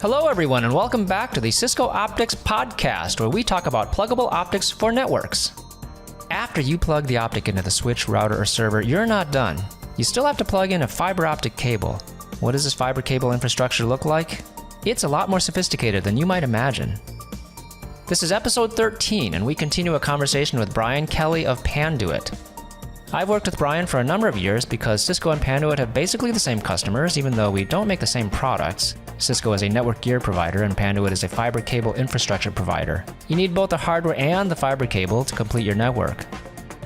Hello, everyone, and welcome back to the Cisco Optics Podcast, where we talk about pluggable optics for networks. After you plug the optic into the switch, router, or server, you're not done. You still have to plug in a fiber optic cable. What does this fiber cable infrastructure look like? It's a lot more sophisticated than you might imagine. This is episode 13, and we continue a conversation with Brian Kelly of Panduit. I've worked with Brian for a number of years because Cisco and Panduit have basically the same customers, even though we don't make the same products. Cisco is a network gear provider, and Panduit is a fiber cable infrastructure provider. You need both the hardware and the fiber cable to complete your network.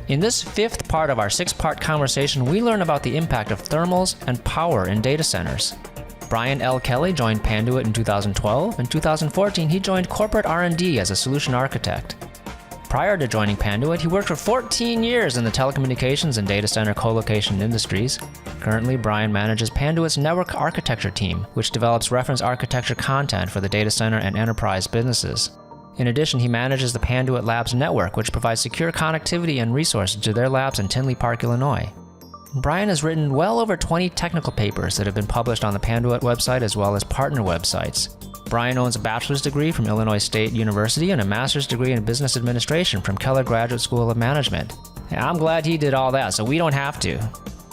In this fifth part of our six-part conversation, we learn about the impact of thermals and power in data centers. Brian L. Kelly joined Panduit in 2012. In 2014, he joined corporate R&D as a solution architect. Prior to joining Panduit, he worked for 14 years in the telecommunications and data center co-location industries. Currently, Brian manages Panduit's network architecture team, which develops reference architecture content for the data center and enterprise businesses. In addition, he manages the Panduit Labs network, which provides secure connectivity and resources to their labs in Tinley Park, Illinois. Brian has written well over 20 technical papers that have been published on the Panduit website as well as partner websites. Brian owns a bachelor's degree from Illinois State University and a master's degree in business administration from Keller Graduate School of Management. And I'm glad he did all that, so we don't have to.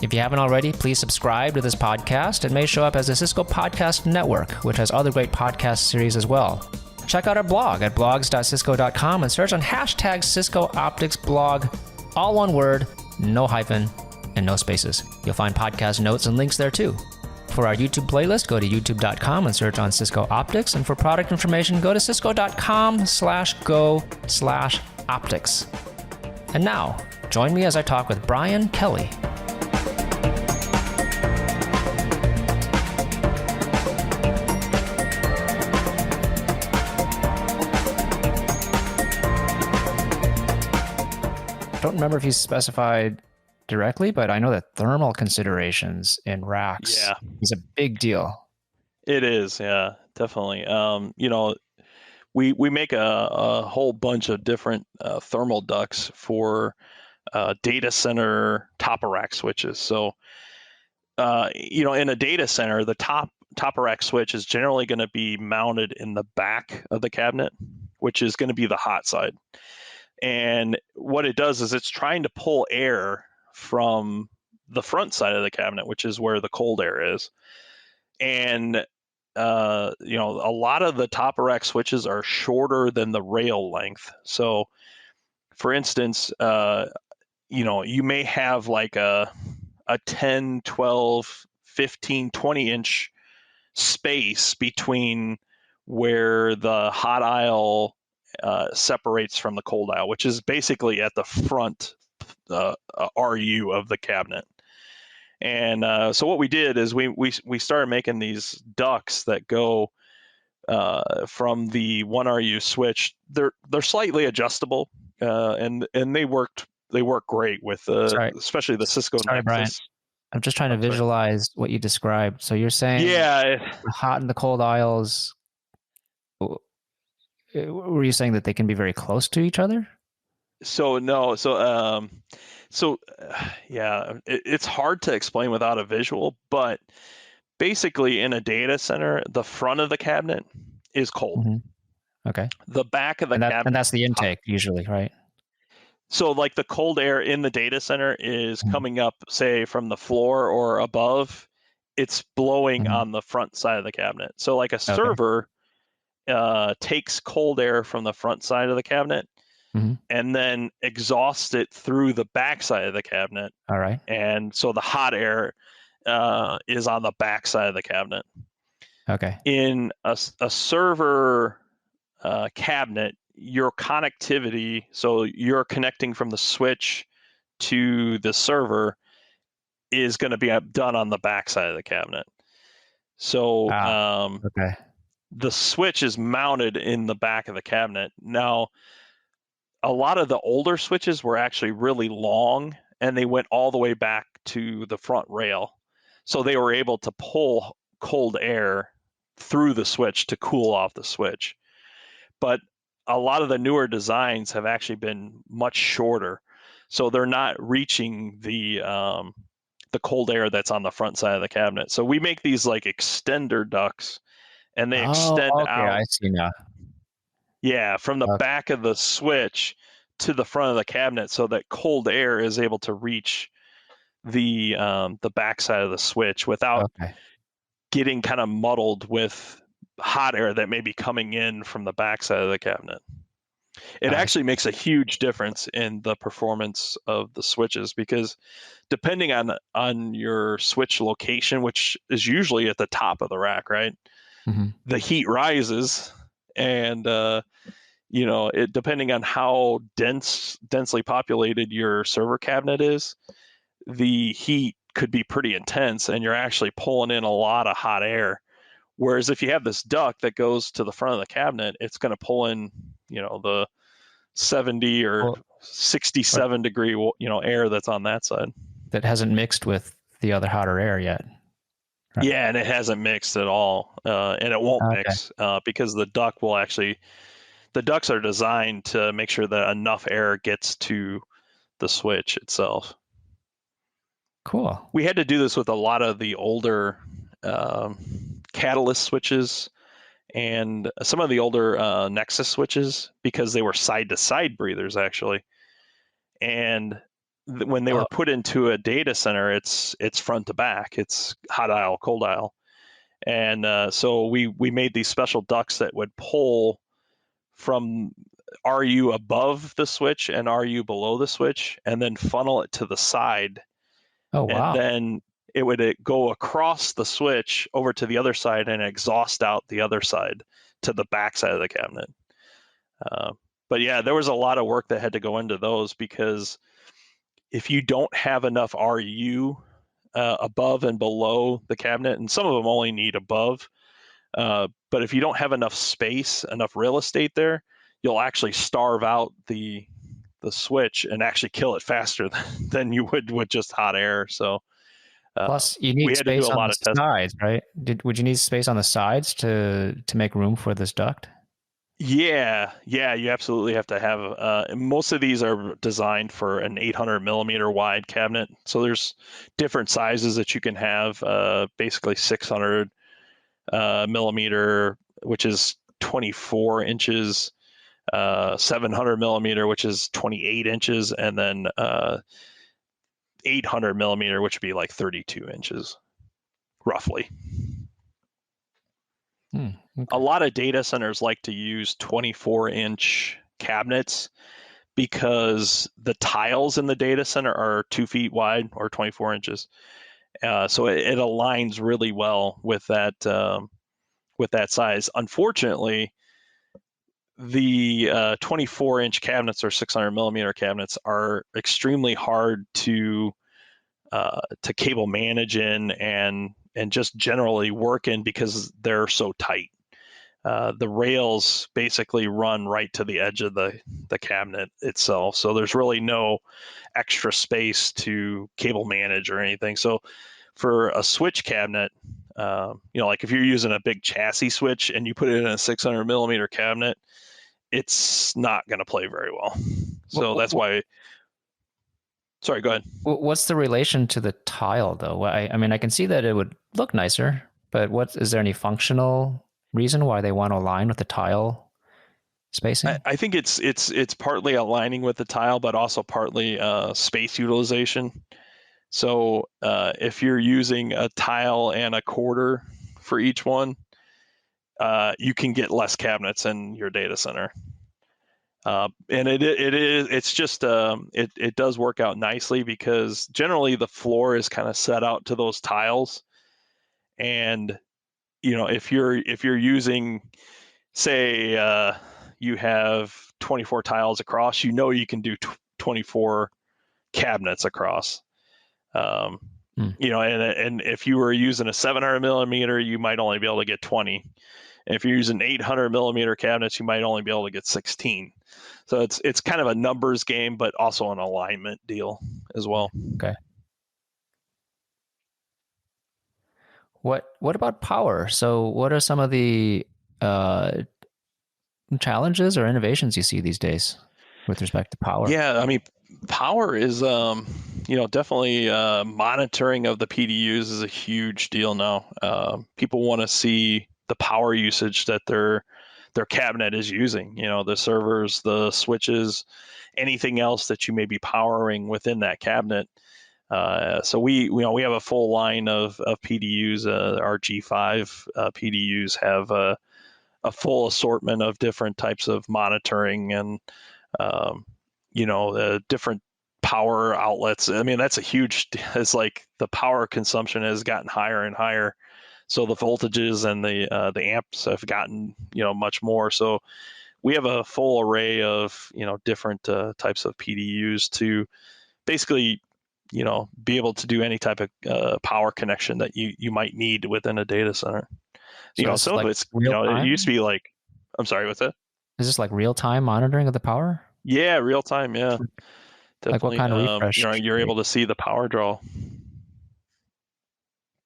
If you haven't already, please subscribe to this podcast. It may show up as a Cisco Podcast Network, which has other great podcast series as well. Check out our blog at blogs.cisco.com and search on hashtag Cisco Optics Blog, all one word, no hyphen, and no spaces. You'll find podcast notes and links there too. For our YouTube playlist, go to youtube.com and search on Cisco Optics. And for product information, go to cisco.com/go/optics. And now, join me as I talk with Brian Kelly. I don't remember if you specified directly, but I know that thermal considerations in racks is a big deal. It is, yeah, definitely. We make a whole bunch of different thermal ducts for data center top of rack switches. So, in a data center, the top of rack switch is generally going to be mounted in the back of the cabinet, which is going to be the hot side. And what it does is it's trying to pull air from the front side of the cabinet, which is where the cold air is. And, a lot of the top of rack switches are shorter than the rail length. So for instance, you may have like a 10, 12, 15, 20 inch space between where the hot aisle separates from the cold aisle, which is basically at the front RU of the cabinet. And so what we did is we started making these ducts that go from the 1RU switch. They're slightly adjustable, and they work great with especially the Cisco Sorry, Nexus. Brian. I'm just trying to visualize what you described. So you're saying the hot and the cold aisles, were you saying that they can be very close to each other? It's hard to explain without a visual, but basically in a data center, the front of the cabinet is cold. Mm-hmm. Okay. The back of the cabinet, and that's the intake usually, right? So like the cold air in the data center is coming up, say, from the floor or above. It's blowing on the front side of the cabinet. So like a server takes cold air from the front side of the cabinet and then exhausts it through the back side of the cabinet. All right. And so the hot air is on the back side of the cabinet. Okay. In a server cabinet, your connectivity, so you're connecting from the switch to the server, is going to be done on the back side of the cabinet. So the switch is mounted in the back of the cabinet. Now, a lot of the older switches were actually really long, and they went all the way back to the front rail. So they were able to pull cold air through the switch to cool off the switch. But a lot of the newer designs have actually been much shorter. So they're not reaching the cold air that's on the front side of the cabinet. So we make these like extender ducts, and they Oh, extend okay, I out, see now. yeah, from the Okay, back of the switch to the front of the cabinet, so that cold air is able to reach the backside of the switch without okay, getting kind of muddled with hot air that may be coming in from the backside of the cabinet. It I actually see. makes a huge difference in the performance of the switches, because depending on your switch location, which is usually at the top of the rack, right? Mhm. The heat rises, and it, depending on how densely populated your server cabinet is, the heat could be pretty intense, and you're actually pulling in a lot of hot air. Whereas if you have this duct that goes to the front of the cabinet, it's going to pull in, the 70 or Well, or 67 degree, air that's on that side. that hasn't mixed with the other hotter air yet. Right. Yeah, and it hasn't mixed at all, and it won't Okay, mix because the ducts are designed to make sure that enough air gets to the switch itself. cool. We had to do this with a lot of the older catalyst switches and some of the older Nexus switches, because they were side-to-side breathers actually. And when they Oh, were put into a data center, it's front to back. It's hot aisle, cold aisle. And so we made these special ducts that would pull from RU above the switch and RU below the switch, and then funnel it to the side, oh and wow. then it would go across the switch over to the other side and exhaust out the other side to the back side of the cabinet. Uh, but yeah, there was a lot of work that had to go into those, because if you don't have enough RU above and below the cabinet, and some of them only need above, but if you don't have enough space, enough real estate there, you'll actually starve out the switch and actually kill it faster than you would with just hot air. So Plus, you we need had to do space a on lot the of testing. sides, right? Would you need space on the sides to make room for this duct? Yeah, you absolutely have to have. Most of these are designed for an 800 millimeter wide cabinet, so there's different sizes that you can have. Basically, 600 millimeter, which is 24 inches, 700 millimeter, which is 28 inches, and then 800 millimeter, which would be like 32 inches, roughly. A Okay. lot of data centers like to use 24-inch cabinets, because the tiles in the data center are 2 feet wide or 24 inches. So it aligns really well with that size. Unfortunately, the 24-inch cabinets or 600 millimeter cabinets are extremely hard to cable manage in, and just generally work in, because they're so tight. The rails basically run right to the edge of the cabinet itself, so there's really no extra space to cable manage or anything. So for a switch cabinet, like if you're using a big chassis switch and you put it in a 600 millimeter cabinet, it's not going to play very well. So that's why. Sorry, go ahead. What's the relation to the tile, though? I mean, I can see that it would look nicer, but is there any functional reason why they want to align with the tile spacing? I think it's partly aligning with the tile, but also partly space utilization. So if you're using a tile and a quarter for each one, you can get less cabinets in your data center. And it does work out nicely, because generally the floor is kind of set out to those tiles, and if you're using, say, you have 24 tiles across, you can do 24 cabinets across. And if you were using a 700 millimeter, you might only be able to get 20. And if you're using 800 millimeter cabinets, you might only be able to get 16. So it's kind of a numbers game, but also an alignment deal as well. Okay. What about power? So, what are some of the challenges or innovations you see these days with respect to power? Yeah, I mean, power is definitely monitoring of the PDUs is a huge deal now. People want to see the the power usage that their cabinet is using. The servers, the switches, anything else that you may be powering within that cabinet. So we have a full line of PDUs. Our G5 PDUs have a full assortment of different types of monitoring and different power outlets. I mean, that's it's like the power consumption has gotten higher and higher. So the voltages and the amps have gotten, much more. So we have a full array of, different types of PDUs to basically, be able to do any type of power connection that you might need within a data center. So some like of it's, real-time? it used to be like, I'm sorry, what's that? Is this like real-time monitoring of the power? Yeah, real time. Yeah, definitely. Like what kind of refresh? You're able to see the power draw.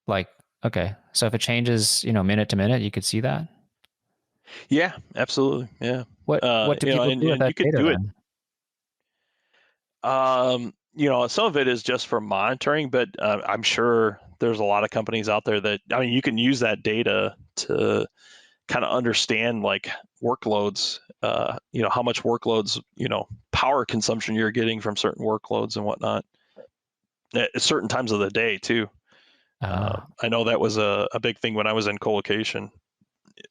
Like, okay. So if it changes, minute to minute, you could see that? Yeah, absolutely. Yeah. What do people do with that you could data do it. then? Some of it is just for monitoring, but I'm sure there's a lot of companies out there that, you can use that data to kind of understand like workloads, how much workloads, power consumption you're getting from certain workloads and whatnot at certain times of the day too. I know that was a big thing when I was in colocation.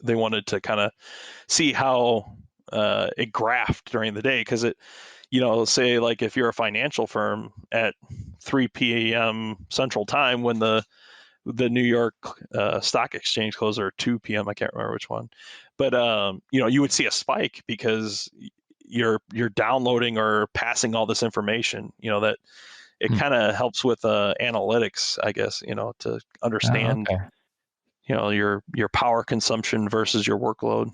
They wanted to kind of see how it graphed during the day, because it, say like if you're a financial firm at 3 p.m. Central Time when the New York Stock Exchange closed, or 2 p.m. I can't remember which one, but you would see a spike because you're downloading or passing all this information. That it kind of helps with analytics, I guess. To understand, your power consumption versus your workload.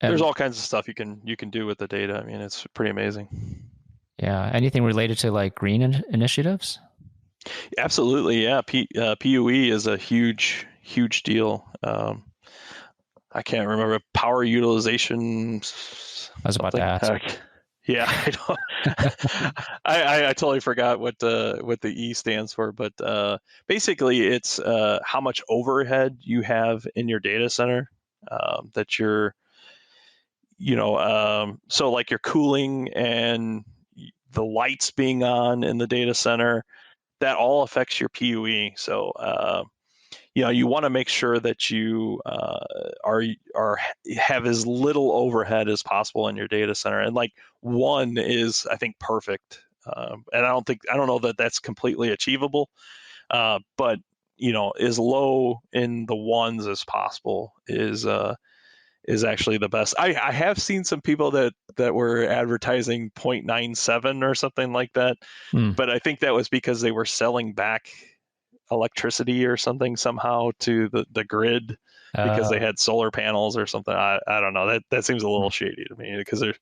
There's all kinds of stuff you can do with the data. I mean, it's pretty amazing. Yeah. Anything related to like green initiatives? Absolutely. Yeah. PUE is a huge deal. I can't remember power utilization. I was about to ask. Yeah, I totally forgot what the E stands for, but basically it's how much overhead you have in your data center that you're, so like your cooling and the lights being on in the data center, that all affects your PUE. So you want to make sure that you have as little overhead as possible in your data center, and like 1 is, I think, perfect. And I don't know that that's completely achievable, but as low in the 1s as possible is actually the best. I have seen some people that were advertising 0.97 or something like that, but I think that was because they were selling back electricity or something somehow to the grid because they had solar panels or something. I don't know. That seems a little shady to me, because there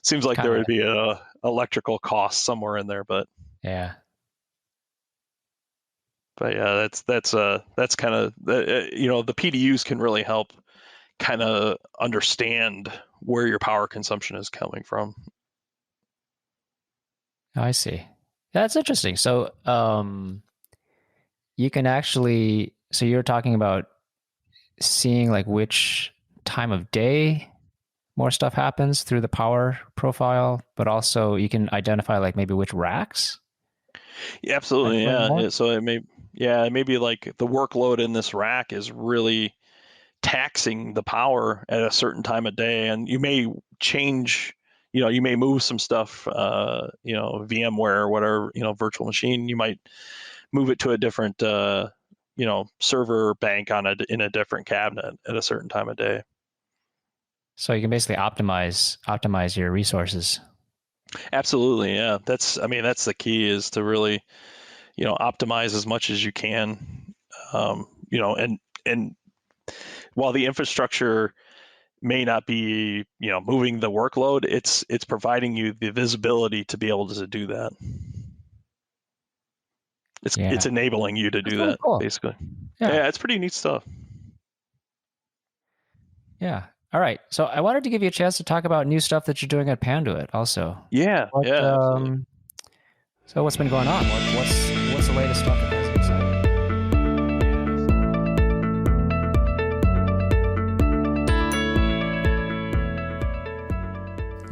seems like there would be a electrical cost somewhere in there, but yeah. But yeah, that's kind of the PDUs can really help kind of understand where your power consumption is coming from. I see. That's interesting. So you can actually, so you're talking about seeing like which time of day more stuff happens through the power profile, but also you can identify like maybe which racks. Yeah, absolutely. Yeah. So it may be like the workload in this rack is really taxing the power at a certain time of day, and you may change, you may move some stuff, VMware or whatever, virtual machine, you might move it to a different, server bank in a different cabinet at a certain time of day. So you can basically optimize your resources. Absolutely. Yeah. That's the key, is to really, optimize as much as you can, and while the infrastructure may not be, moving the workload, it's providing you the visibility to be able to do that. It's enabling you to do that, cool. Basically. Yeah, it's pretty neat stuff. Yeah. All right. So I wanted to give you a chance to talk about new stuff that you're doing at Panduit also. Yeah. Absolutely. So what's been going on? What's the latest stuff that has you excited?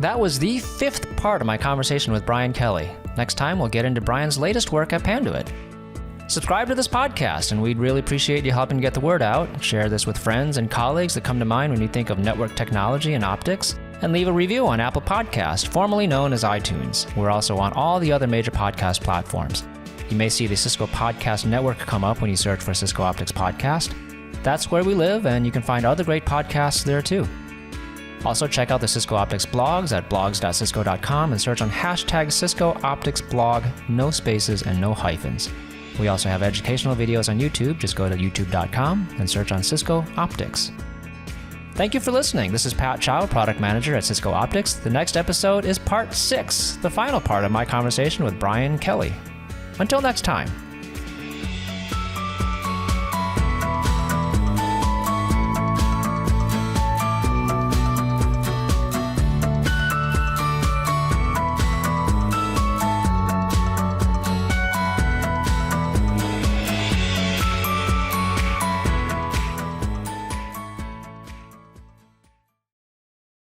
That was the 5th part of my conversation with Brian Kelly. Next time, we'll get into Brian's latest work at Panduit. Subscribe to this podcast, and we'd really appreciate you helping get the word out. Share this with friends and colleagues that come to mind when you think of network technology and optics. And leave a review on Apple Podcast, formerly known as iTunes. We're also on all the other major podcast platforms. You may see the Cisco Podcast Network come up when you search for Cisco Optics Podcast. That's where we live, and you can find other great podcasts there too. Also, check out the Cisco Optics blogs at blogs.cisco.com and search on hashtag Cisco Optics blog, no spaces and no hyphens. We also have educational videos on YouTube. Just go to youtube.com and search on Cisco Optics. Thank you for listening. This is Pat Chow, Product Manager at Cisco Optics. The next episode is part 6, the final part of my conversation with Brian Kelly. Until next time.